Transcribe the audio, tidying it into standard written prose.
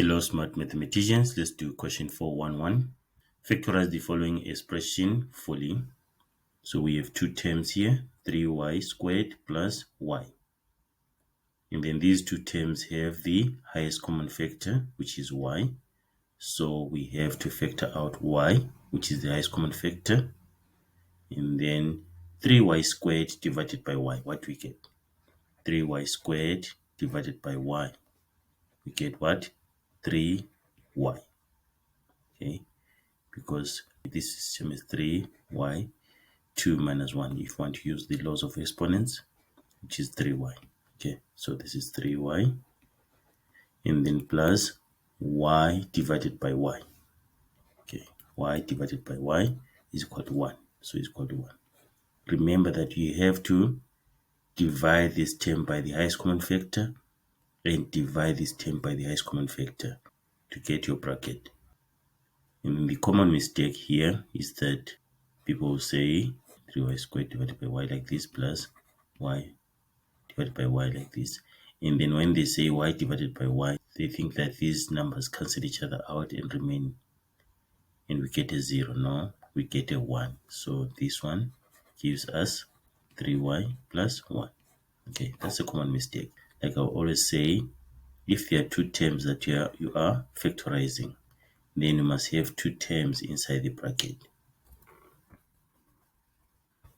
Hello, smart mathematicians. Let's do question 411. Factorize the following expression fully. So we have two terms here, 3y squared plus y. And then these two terms have the highest common factor, which is y. So we have to factor out y, which is the highest common factor. And then 3y squared divided by y. What do we get? 3y squared divided by y. We get what? 3y. Okay. Because this system is 3y, 2 minus 1 if you want to use the laws of exponents, which is 3y. Okay, so this is 3y, and then plus y divided by y. Okay, y divided by y is equal to 1, so it's equal to 1. Remember that you have to divide this term by the highest common factor and divide this term by the highest common factor to get your bracket. And the common mistake here is that people will say 3y squared divided by y like this plus y divided by y like this. And then when they say y divided by y, they think that these numbers cancel each other out and remain. And we get a 0. No, we get a 1. So this one gives us 3y plus 1. Okay, that's a common mistake. Like I always say, if there are two terms that you are factorizing, then you must have two terms inside the bracket.